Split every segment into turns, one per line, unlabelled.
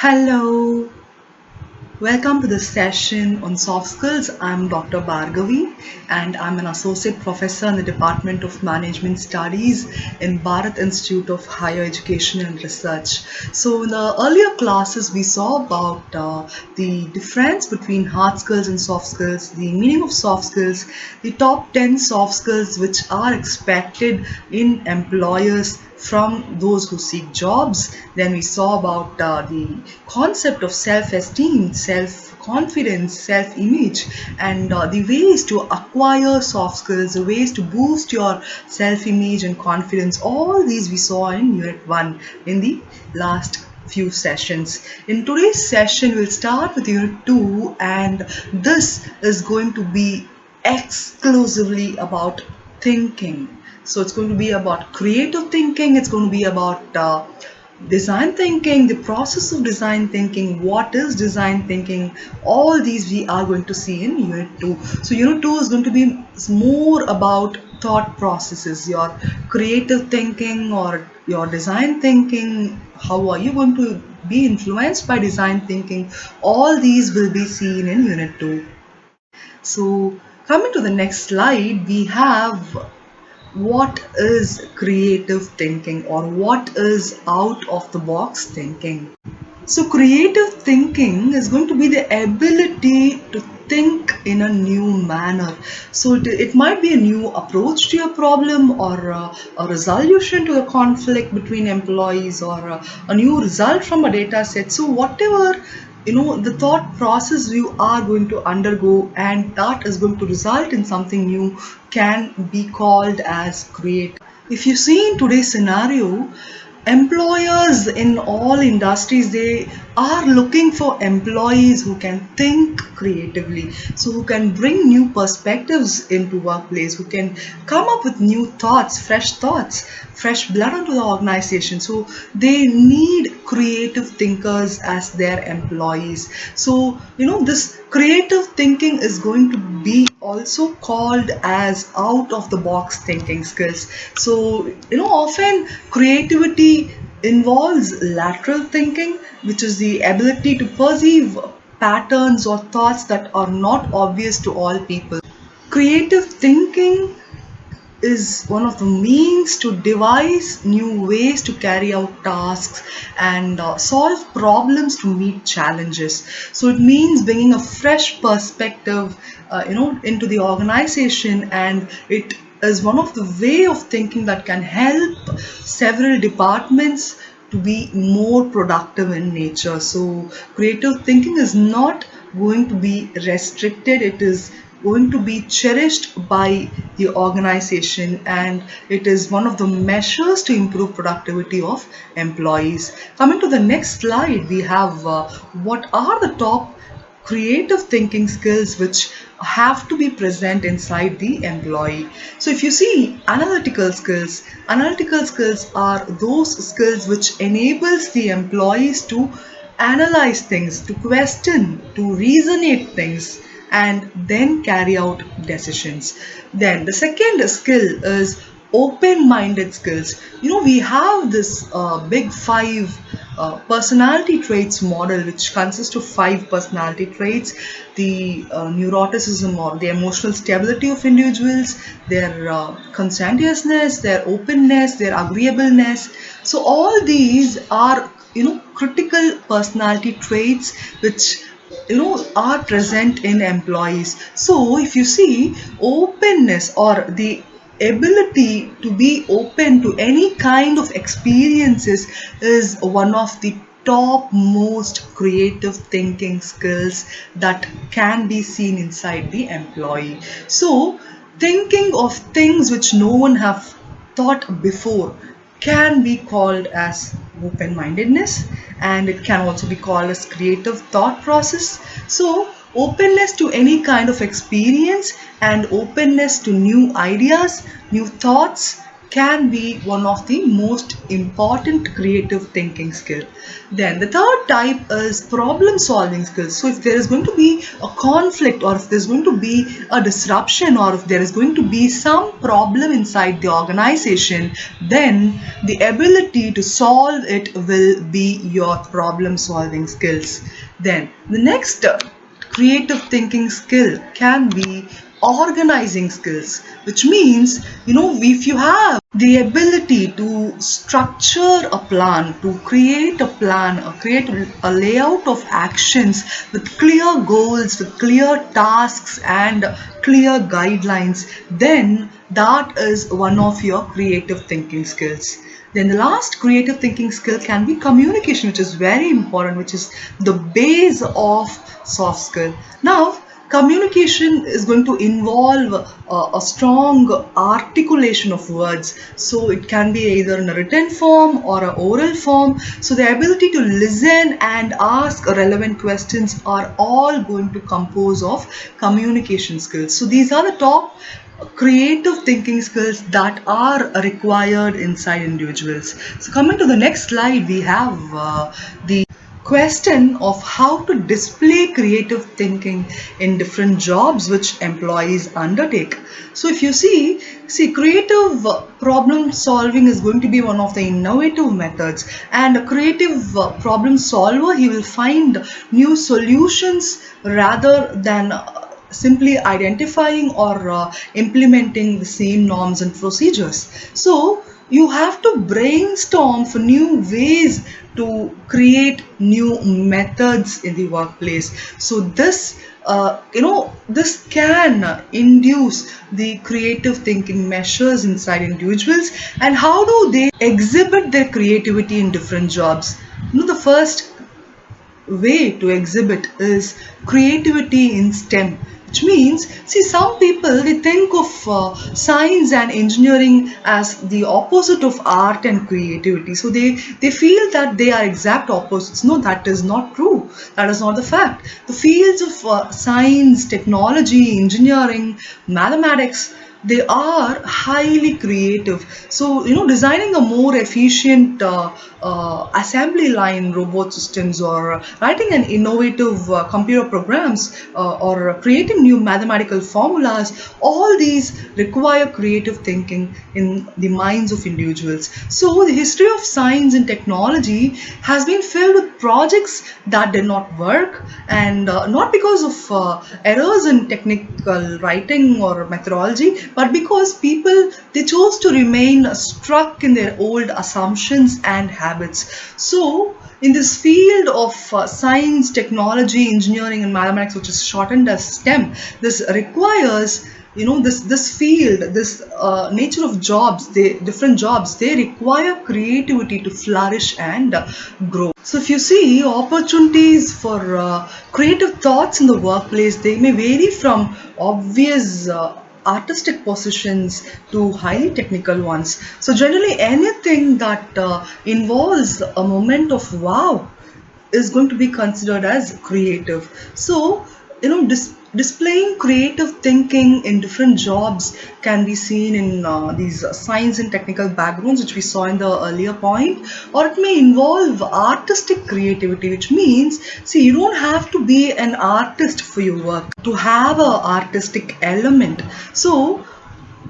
Hello, welcome to this session on soft skills. I'm Dr. Bargavi and I'm an associate professor in the Department of Management Studies in Bharat Institute of Higher Education and Research. So in the earlier classes we saw about the difference between hard skills and soft skills, the meaning of soft skills, the top 10 soft skills which are expected in employers from those who seek jobs. Then we saw about the concept of self-esteem, self-confidence, self-image, and the ways to acquire soft skills, the ways to boost your self-image and confidence. All these we saw in Unit 1 in the last few sessions. In today's session, we'll start with Unit 2, and this is going to be exclusively about thinking. So it's going to be about creative thinking, it's going to be about design thinking, the process of design thinking, what is design thinking, all these we are going to see in Unit 2. So Unit 2 is going to be more about thought processes, your creative thinking or your design thinking, how are you going to be influenced by design thinking, all these will be seen in Unit 2. So coming to the next slide, we have what is creative thinking or what is out of the box thinking. So creative thinking is going to be the ability to think in a new manner. So it might be a new approach to your problem or a resolution to a conflict between employees or a new result from a data set. So whatever the thought process you are going to undergo and that is going to result in something new can be called as creative. If you see in today's scenario, employers in all industries, they are looking for employees who can think creatively, so who can bring new perspectives into workplace, who can come up with new thoughts, fresh blood into the organization. So they need creative thinkers as their employees. So this creative thinking is going to be also called as out of the box thinking skills. So often creativity involves lateral thinking, which is the ability to perceive patterns or thoughts that are not obvious to all people. Creative thinking is one of the means to devise new ways to carry out tasks and solve problems to meet challenges. So it means bringing a fresh perspective into the organization, and it is one of the way of thinking that can help several departments to be more productive in nature. So creative thinking is not going to be restricted, it is going to be cherished by the organization, and it is one of the measures to improve productivity of employees. Coming to the next slide, we have what are the top creative thinking skills which have to be present inside the employee. So if you see analytical skills are those skills which enables the employees to analyze things, to question, to resonate things, and then carry out decisions. Then the second skill is open-minded skills. We have this big five personality traits model, which consists of 5 personality traits: the neuroticism or the emotional stability of individuals, their conscientiousness, their openness, their agreeableness. So all these are critical personality traits which are present in employees. So if you see, openness or the ability to be open to any kind of experiences is one of the top most creative thinking skills that can be seen inside the employee. So thinking of things which no one have thought before can be called as open-mindedness, and it can also be called as creative thought process. So openness to any kind of experience and openness to new ideas, new thoughts, can be one of the most important creative thinking skill. Then the third type is problem solving skills. So if there is going to be a conflict, or if there's going to be a disruption, or if there is going to be some problem inside the organization, then the ability to solve it will be your problem solving skills. Then the next creative thinking skill can be organizing skills, which means, if you have the ability to structure a plan, to create a plan, or create a layout of actions with clear goals, with clear tasks and clear guidelines, then that is one of your creative thinking skills. Then the last creative thinking skill can be communication, which is very important, which is the base of soft skill. Now, communication is going to involve a strong articulation of words. So it can be either in a written form or an oral form. So the ability to listen and ask relevant questions are all going to compose of communication skills. So these are the top creative thinking skills that are required inside individuals. So coming to the next slide, we have the question of how to display creative thinking in different jobs which employees undertake. So if you see creative problem solving is going to be one of the innovative methods, and a creative problem solver, he will find new solutions rather than simply identifying or implementing the same norms and procedures. So you have to brainstorm for new ways to create new methods in the workplace. So this this can induce the creative thinking measures inside individuals. And how do they exhibit their creativity in different jobs? The first way to exhibit is creativity in STEM, which means, some people, they think of science and engineering as the opposite of art and creativity. So they feel that they are exact opposites. No, that is not true. That is not the fact. The fields of science, technology, engineering, mathematics, they are highly creative. So designing a more efficient assembly line robot systems, or writing an innovative computer programs, or creating new mathematical formulas, all these require creative thinking in the minds of individuals. So the history of science and technology has been filled with projects that did not work, and not because of errors in technical writing or methodology, but because people, they chose to remain stuck in their old assumptions and habits. So in this field of science, technology, engineering and mathematics, which is shortened as STEM, this requires, this field, this nature of jobs, different jobs, they require creativity to flourish and grow. So if you see opportunities for creative thoughts in the workplace, they may vary from obvious artistic positions to highly technical ones. So generally anything that involves a moment of wow is going to be considered as creative. So displaying creative thinking in different jobs can be seen in these science and technical backgrounds, which we saw in the earlier point, or it may involve artistic creativity, which means, you don't have to be an artist for your work to have an artistic element. So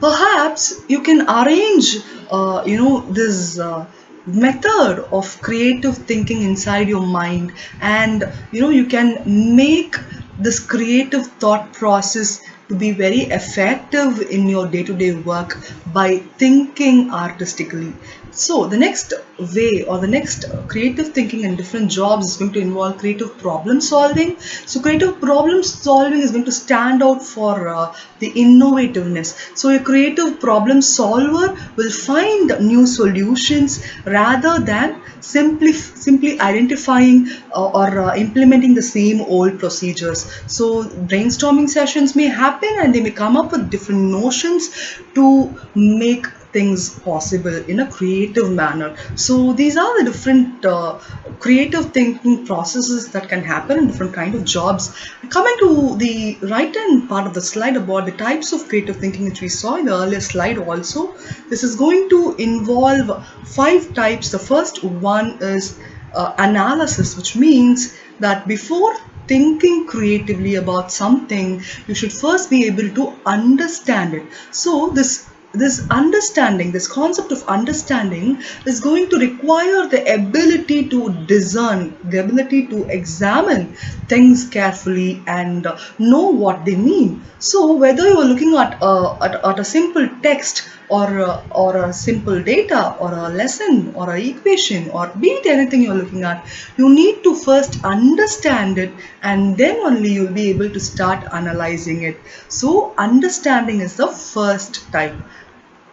perhaps you can arrange this method of creative thinking inside your mind, and you can make this creative thought process to be very effective in your day-to-day work by thinking artistically. So the next way, or the next creative thinking in different jobs, is going to involve creative problem solving. So creative problem solving is going to stand out for the innovativeness. So a creative problem solver will find new solutions rather than simply identifying or implementing the same old procedures. So brainstorming sessions may happen, and they may come up with different notions to make things possible in a creative manner. So these are the different creative thinking processes that can happen in different kind of jobs. Coming to the right hand part of the slide about the types of creative thinking which we saw in the earlier slide also, this is going to involve 5 types. The first one is analysis, which means that before thinking creatively about something, you should first be able to understand it. So this understanding, this concept of understanding is going to require the ability to discern, the ability to examine things carefully and know what they mean. So whether you are looking at a simple text or a simple data or a lesson or an equation or be it anything you're looking at, you need to first understand it and then only you'll be able to start analyzing it. So understanding is the first type.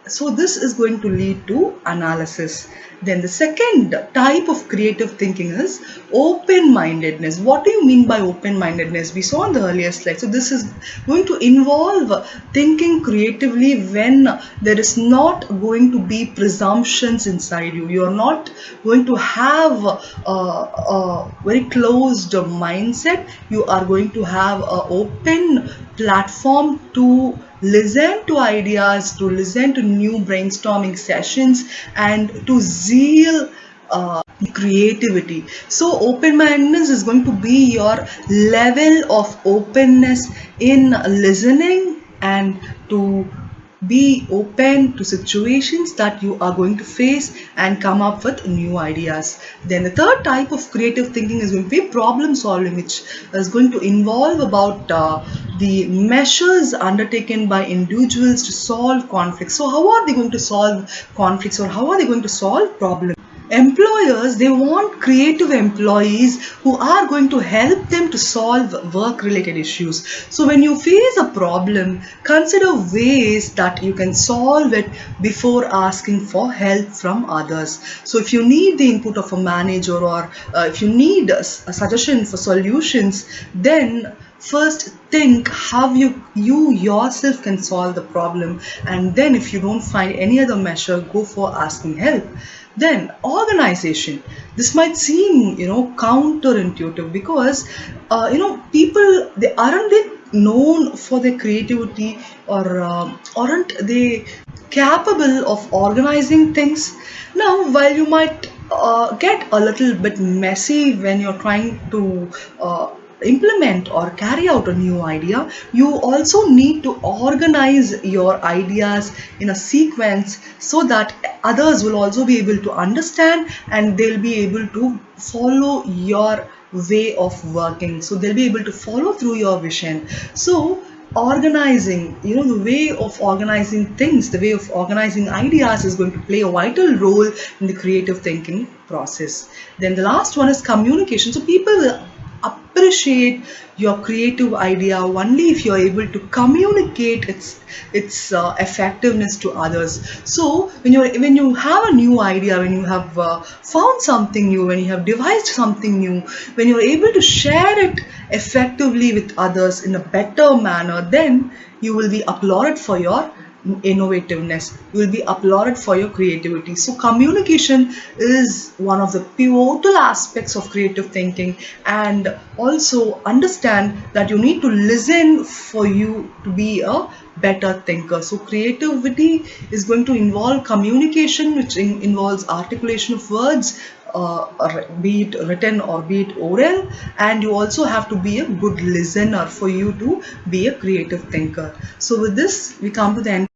So this is going to lead to analysis. Then the second type of creative thinking is open-mindedness. What do you mean by open-mindedness? We saw in the earlier slide. So this is going to involve thinking creatively when there is not going to be presumptions inside you. You are not going to have a very closed mindset. You are going to have an open platform to listen to ideas, to listen to new brainstorming sessions, and to zeal creativity. So open-mindedness is going to be your level of openness in listening and to be open to situations that you are going to face and come up with new ideas. Then the third type of creative thinking is going to be problem solving, which is going to involve about the measures undertaken by individuals to solve conflicts. So how are they going to solve conflicts, or how are they going to solve problems? Employers, they want creative employees who are going to help them to solve work related issues. So when you face a problem, consider ways that you can solve it before asking for help from others. So if you need the input of a manager, or if you need a suggestion for solutions, then first think how you yourself can solve the problem, and then if you don't find any other measure, go for asking help. Then organization. This might seem, counterintuitive because, people, they aren't known for their creativity, or aren't they capable of organizing things. Now, while you might get a little bit messy when you're trying to implement or carry out a new idea, you also need to organize your ideas in a sequence so that others will also be able to understand and they'll be able to follow your way of working. So they'll be able to follow through your vision. So organizing, the way of organizing things, the way of organizing ideas is going to play a vital role in the creative thinking process. Then the last one is communication. So people will appreciate your creative idea only if you're able to communicate its effectiveness to others. So when you have a new idea, when you have found something new, when you have devised something new, when you're able to share it effectively with others in a better manner, then you will be applauded for your innovativeness, you will be applauded for your creativity. So communication is one of the pivotal aspects of creative thinking, and also understand that you need to listen for you to be a better thinker. So creativity is going to involve communication, which involves articulation of words, be it written or be it oral, and you also have to be a good listener for you to be a creative thinker. So with this, we come to the end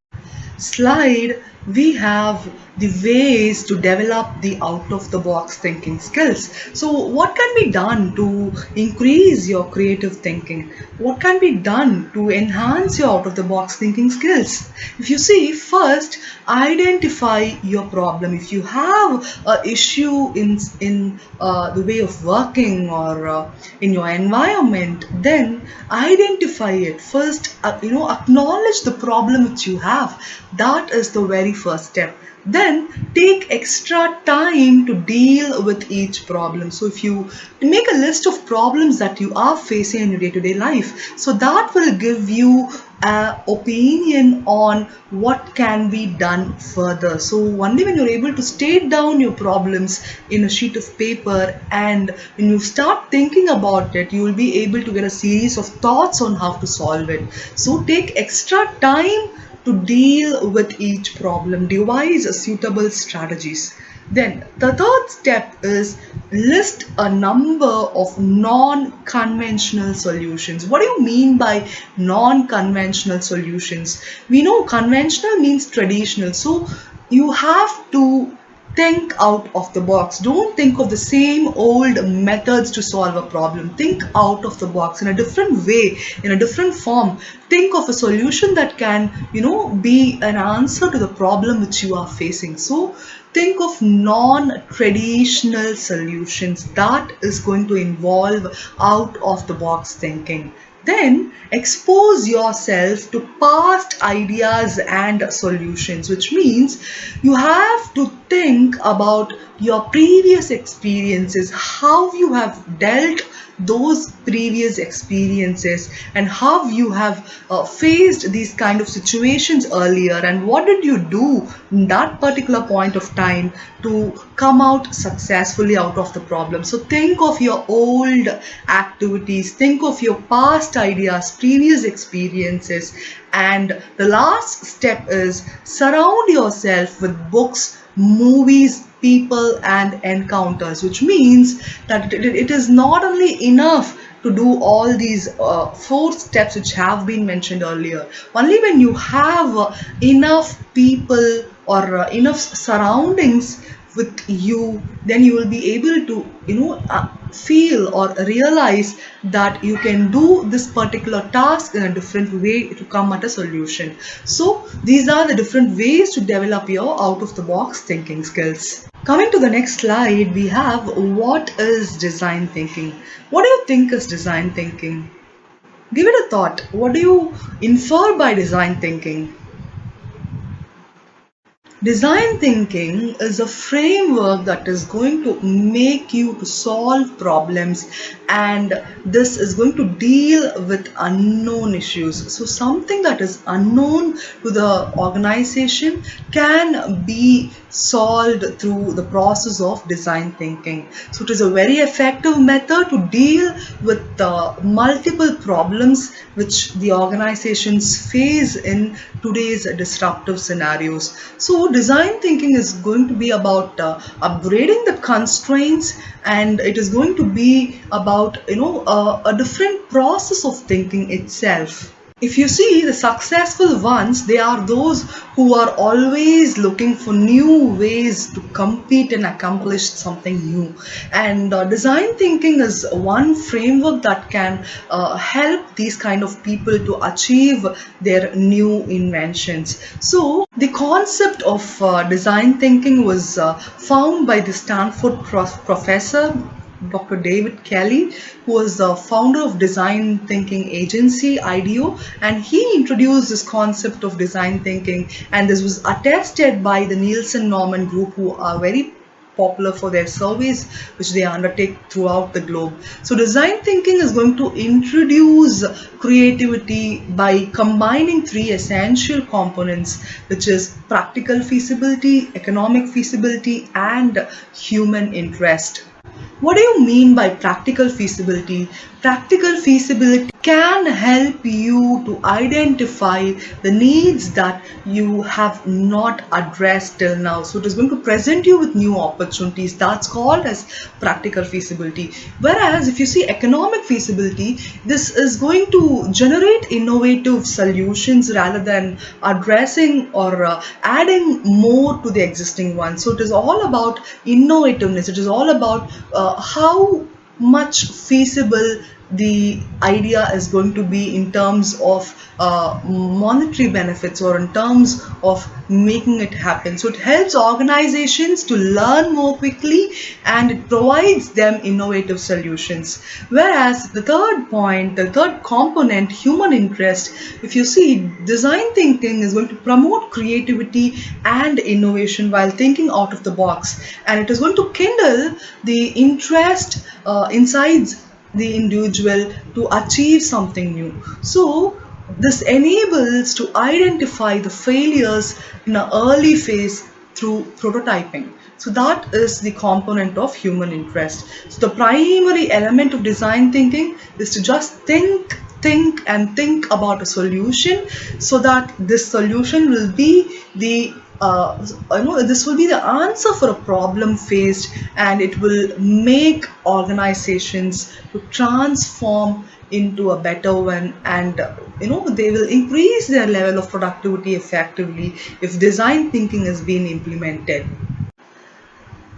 slide. We have the ways to develop the out-of-the-box thinking skills. So what can be done to increase your creative thinking? What can be done to enhance your out-of-the-box thinking skills? If you see, first, identify your problem. If you have an issue in the way of working or in your environment, then identify it. First, acknowledge the problem which you have. That is the very first step. Then take extra time to deal with each problem. So if you make a list of problems that you are facing in your day-to-day life, so that will give you an opinion on what can be done further. So only when you're able to state down your problems in a sheet of paper, and when you start thinking about it, you will be able to get a series of thoughts on how to solve it. So take extra time to deal with each problem, devise suitable strategies. Then the third step is list a number of non-conventional solutions. What do you mean by non-conventional solutions? We know conventional means traditional, so you have to think out of the box. Don't think of the same old methods to solve a problem. Think out of the box in a different way, in a different form. Think of a solution that can, be an answer to the problem which you are facing. So think of non-traditional solutions. That is going to involve out of the box thinking. Then expose yourself to past ideas and solutions, which means you have to think about your previous experiences, how you have dealt those previous experiences, and how you have faced these kind of situations earlier, and what did you do in that particular point of time to come out successfully out of the problem. So think of your old activities, think of your past ideas, previous experiences, and the last step is surround yourself with books, movies, people, and encounters, which means that it is not only enough to do all these four steps which have been mentioned earlier. Only when you have enough people or enough surroundings with you, then you will be able to feel or realize that you can do this particular task in a different way to come at a solution. So these are the different ways to develop your out of the box thinking skills. Coming to the next slide, we have what is design thinking. What do you think is design thinking? Give it a thought. What do you infer by design thinking? Design thinking is a framework that is going to make you to solve problems, and this is going to deal with unknown issues. So something that is unknown to the organization can be solved through the process of design thinking. So it is a very effective method to deal with the multiple problems which the organizations face in today's disruptive scenarios. So design thinking is going to be about upgrading the constraints, and it is going to be about a different process of thinking itself. If you see the successful ones, they are those who are always looking for new ways to compete and accomplish something new. And design thinking is one framework that can help these kind of people to achieve their new inventions. So the concept of design thinking was found by the Stanford professor Dr. David Kelly, who was the founder of design thinking agency IDEO, and he introduced this concept of design thinking, and this was attested by the Nielsen Norman Group, who are very popular for their surveys which they undertake throughout the globe. So design thinking is going to introduce creativity by combining three essential components, which is practical feasibility, economic feasibility, and human interest. What do you mean by practical feasibility? Practical feasibility can help you to identify the needs that you have not addressed till now. So it is going to present you with new opportunities. That's called as practical feasibility. Whereas if you see economic feasibility, this is going to generate innovative solutions rather than addressing or adding more to the existing ones. So it is all about innovativeness. It is all about how much feasible the idea is going to be in terms of monetary benefits or in terms of making it happen. So it helps organizations to learn more quickly and it provides them innovative solutions. Whereas the third point, the third component, human interest, if you see, design thinking is going to promote creativity and innovation while thinking out of the box, and it is going to kindle the interest inside the individual to achieve something new. So this enables to identify the failures in an early phase through prototyping. So that is the component of human interest. So the primary element of design thinking is to just think about a solution, so that this solution will be the this will be the answer for a problem faced, and it will make organizations to transform into a better one, and they will increase their level of productivity effectively if design thinking has been implemented.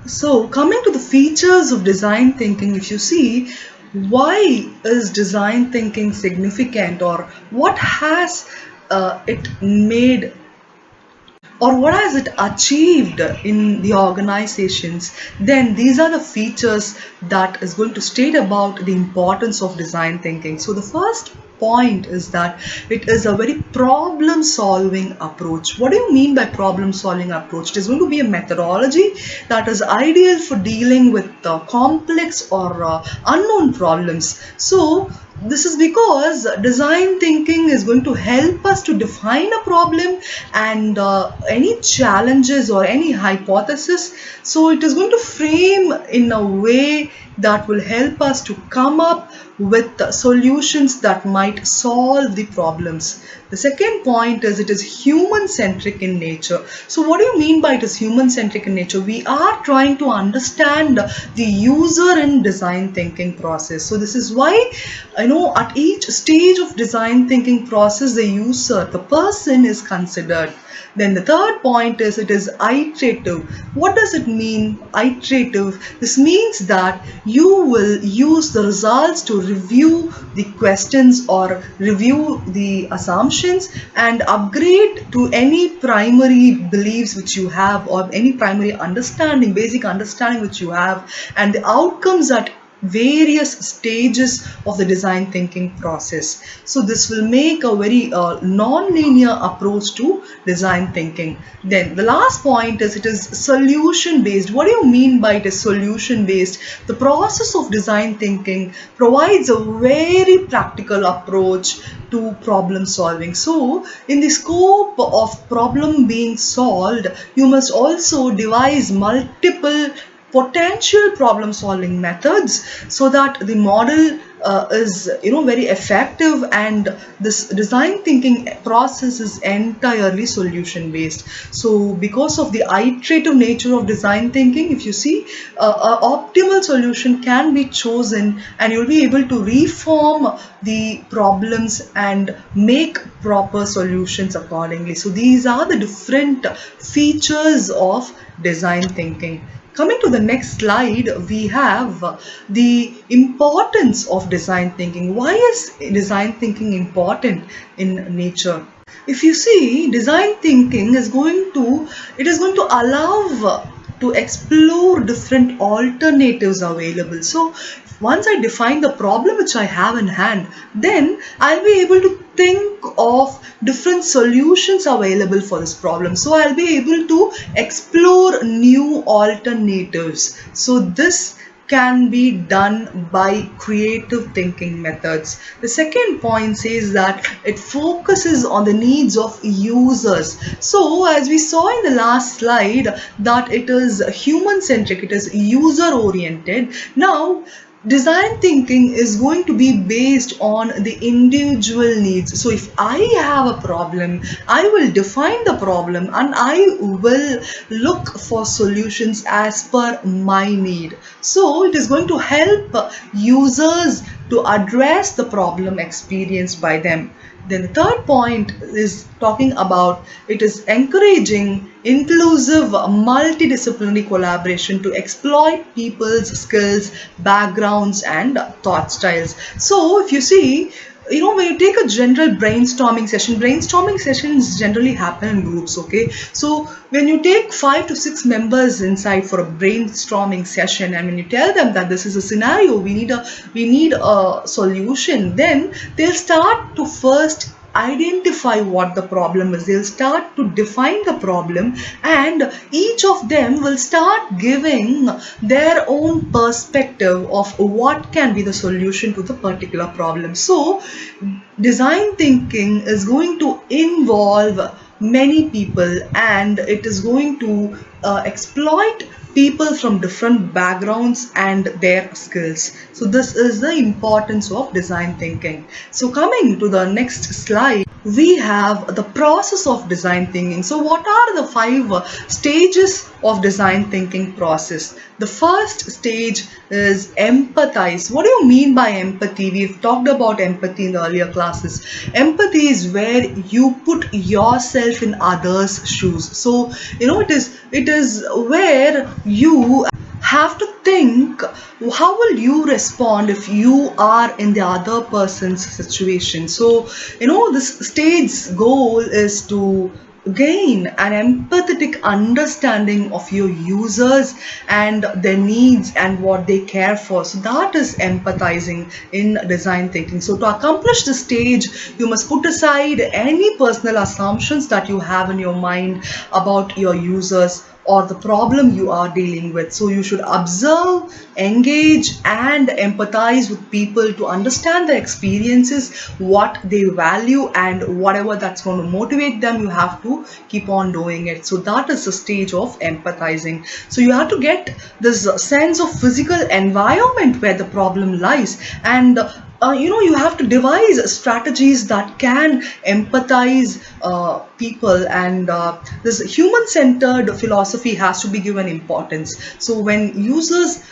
So coming to the features of design thinking, if you see, why is design thinking significant, or what has it made, or what has it achieved in the organizations, then these are the features that is going to state about the importance of design thinking. So the first point is that it is a very problem solving approach. What do you mean by problem solving approach? It is going to be a methodology that is ideal for dealing with complex or unknown problems. So this is because design thinking is going to help us to define a problem and any challenges or any hypothesis. So it is going to frame in a way that will help us to come up with solutions that might solve the problems. The second point is it is human-centric in nature. So what do you mean by it is human-centric in nature? We are trying to understand the user in design thinking process. So this is why, at each stage of design thinking process, the user, the person is considered. Then the third point is it is iterative. What does it mean, iterative? This means that you will use the results to review the questions or review the assumptions and upgrade to any primary beliefs which you have, or any primary understanding, basic understanding which you have, and the outcomes at various stages of the design thinking process. So this will make a very non-linear approach to design thinking. Then the last point is it is solution based. What do you mean by it is solution based? The process of design thinking provides a very practical approach to problem solving. So in the scope of problem being solved, you must also devise multiple potential problem solving methods so that the model is very effective, and this design thinking process is entirely solution based. So because of the iterative nature of design thinking, if you see, an optimal solution can be chosen and you'll be able to reform the problems and make proper solutions accordingly. So these are the different features of design thinking. Coming to the next slide, we have the importance of design thinking. Why is design thinking important in nature? If you see, design thinking is going to allow to explore different alternatives available. So once I define the problem which I have in hand, then I'll be able to think of different solutions available for this problem. So I'll be able to explore new alternatives. So this can be done by creative thinking methods. The second point says that it focuses on the needs of users. So as we saw in the last slide, that it is human-centric, it is user-oriented. Now, design thinking is going to be based on the individual needs. So if I have a problem, I will define the problem and I will look for solutions as per my need. So it is going to help users to address the problem experienced by them. Then the third point is talking about it is encouraging inclusive multidisciplinary collaboration to exploit people's skills, backgrounds and thought styles. So if you see, when you take a general brainstorming sessions generally happen in groups, okay? So when you take 5 to 6 members inside for a brainstorming session, and when you tell them that this is a scenario, we need a solution, then they'll start to first identify what the problem is. They'll start to define the problem, and each of them will start giving their own perspective of what can be the solution to the particular problem. So design thinking is going to involve many people, and it is going to exploit people from different backgrounds and their skills. So this is the importance of design thinking. So coming to the next slide, we have the process of design thinking. So what are the 5 stages of design thinking process? The first stage is empathize. What do you mean by empathy? We've talked about empathy in the earlier classes. Empathy is where you put yourself in others' shoes. So it is where you have to think, how will you respond if you are in the other person's situation? So this stage's goal is to gain an empathetic understanding of your users and their needs and what they care for. So that is empathizing in design thinking. So to accomplish this stage, you must put aside any personal assumptions that you have in your mind about your users or the problem you are dealing with. So you should observe, engage and empathize with people to understand their experiences, what they value, and whatever that's going to motivate them, you have to keep on doing it. So that is the stage of empathizing. So you have to get this sense of physical environment where the problem lies, and you have to devise strategies that can empathize people, and this human-centered philosophy has to be given importance. So when users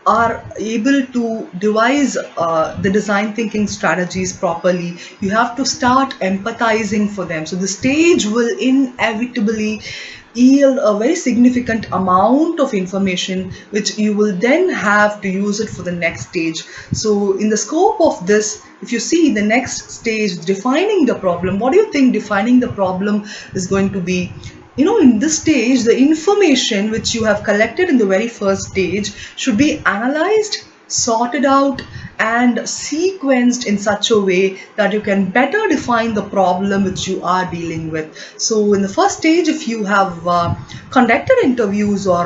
are able to devise the design thinking strategies properly, you have to start empathizing for them. So the stage will inevitably yield a very significant amount of information which you will then have to use it for the next stage. So in the scope of this, if you see the next stage, defining the problem, what do you think defining the problem is going to be? In this stage, the information which you have collected in the very first stage should be analyzed, sorted out and sequenced in such a way that you can better define the problem which you are dealing with. So in the first stage, if you have conducted interviews, or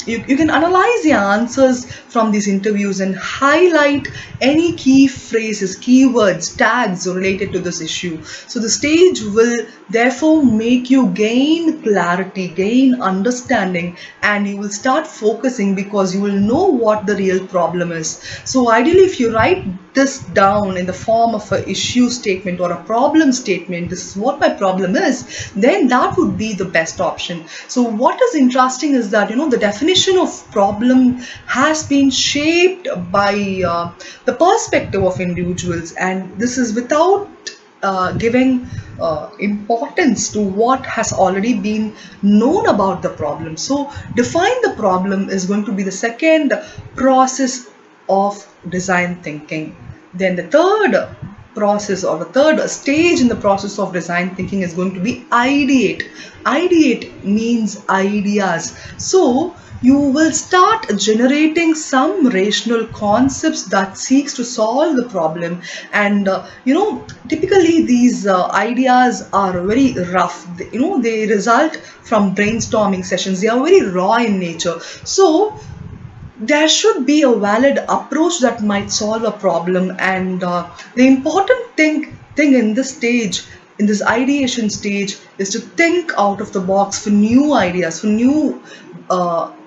you can analyze the answers from these interviews and highlight any key phrases, keywords, tags related to this issue. So the stage will therefore make you gain clarity, gain understanding, and you will start focusing because you will know what the real problem is. So ideally, if you write this down in the form of an issue statement or a problem statement, this is what my problem is, then that would be the best option. So what is interesting is that the definition of problem has been shaped by the perspective of individuals, and this is without giving importance to what has already been known about the problem. So define the problem is going to be the second process of design thinking. Then the third process, or the third stage in the process of design thinking, is going to be ideate. Ideate means ideas. So you will start generating some rational concepts that seeks to solve the problem, and typically these ideas are very rough. They result from brainstorming sessions. They are very raw in nature. So there should be a valid approach that might solve a problem, and the important thing in this stage, in this ideation stage, is to think out of the box for new ideas, for new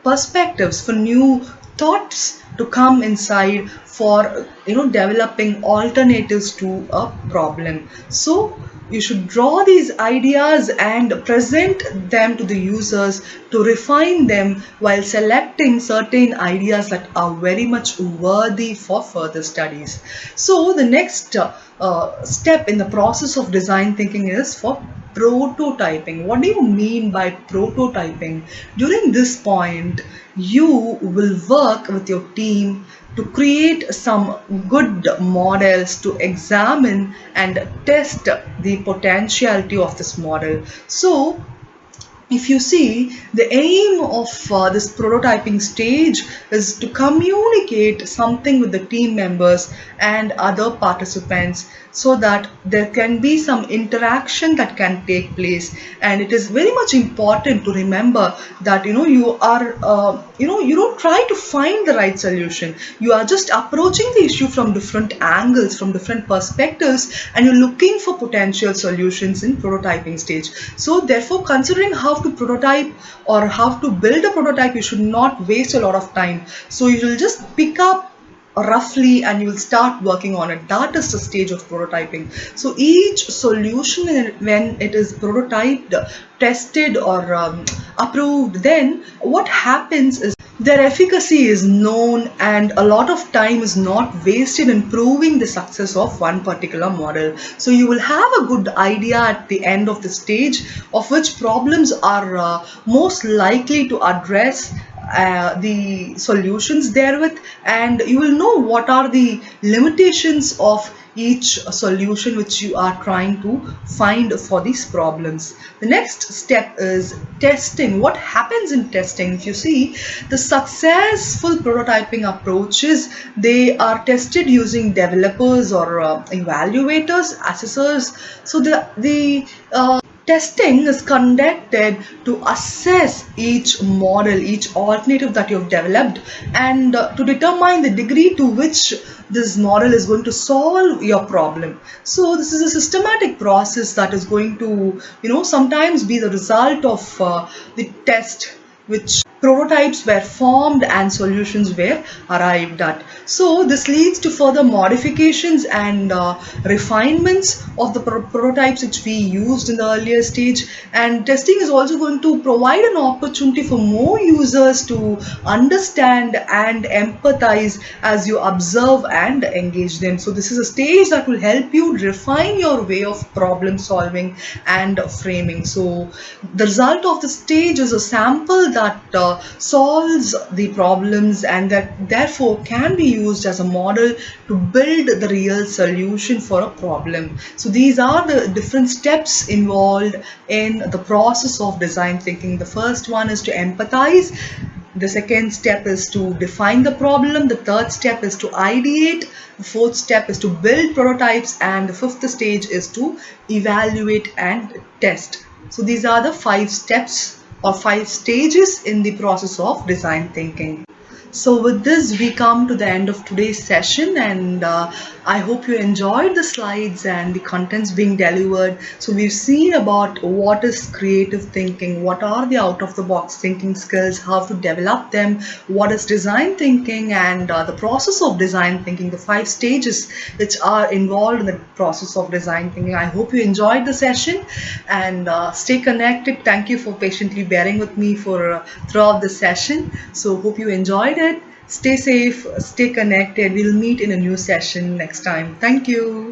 perspectives, for new thoughts to come inside for developing alternatives to a problem. So you should draw these ideas and present them to the users to refine them while selecting certain ideas that are very much worthy for further studies. So the next step in the process of design thinking is for prototyping. What do you mean by prototyping? During this point, you will work with your team to create some good models to examine and test the potentiality of this model. So if you see, the aim of this prototyping stage is to communicate something with the team members and other participants so that there can be some interaction that can take place. And it is very much important to remember that you are you don't try to find the right solution. You are just approaching the issue from different angles, from different perspectives, and you're looking for potential solutions in prototyping stage. So therefore, considering how to prototype or how to build a prototype, you should not waste a lot of time. So you will just pick up roughly and you will start working on it. That is the stage of prototyping. So each solution, when it is prototyped, tested or approved, then what happens is their efficacy is known and a lot of time is not wasted in proving the success of one particular model. So you will have a good idea at the end of the stage of which problems are most likely to address the solutions therewith, and you will know what are the limitations of each solution which you are trying to find for these problems. The next step is testing. What happens in testing? If you see, the successful prototyping approaches, they are tested using developers or evaluators, assessors. So the testing is conducted to assess each model, each alternative that you have developed, and to determine the degree to which this model is going to solve your problem. So this is a systematic process that is going to, sometimes be the result of the test which prototypes were formed and solutions were arrived at. So this leads to further modifications and refinements of the prototypes which we used in the earlier stage. And testing is also going to provide an opportunity for more users to understand and empathize as you observe and engage them. So this is a stage that will help you refine your way of problem solving and framing. So the result of the stage is a sample that solves the problems and that therefore can be used as a model to build the real solution for a problem. So these are the different steps involved in the process of design thinking. The first one is to empathize. The second step is to define the problem. The third step is to ideate. The fourth step is to build prototypes. And the fifth stage is to evaluate and test. So these are the 5 steps or 5 stages in the process of design thinking. So with this, we come to the end of today's session, and I hope you enjoyed the slides and the contents being delivered. So we've seen about what is creative thinking, what are the out-of-the-box thinking skills, how to develop them, what is design thinking, and the process of design thinking, the 5 stages which are involved in the process of design thinking. I hope you enjoyed the session, and stay connected. Thank you for patiently bearing with me for throughout the session. So hope you enjoyed it. Stay safe, stay connected. We'll meet in a new session next time. Thank you.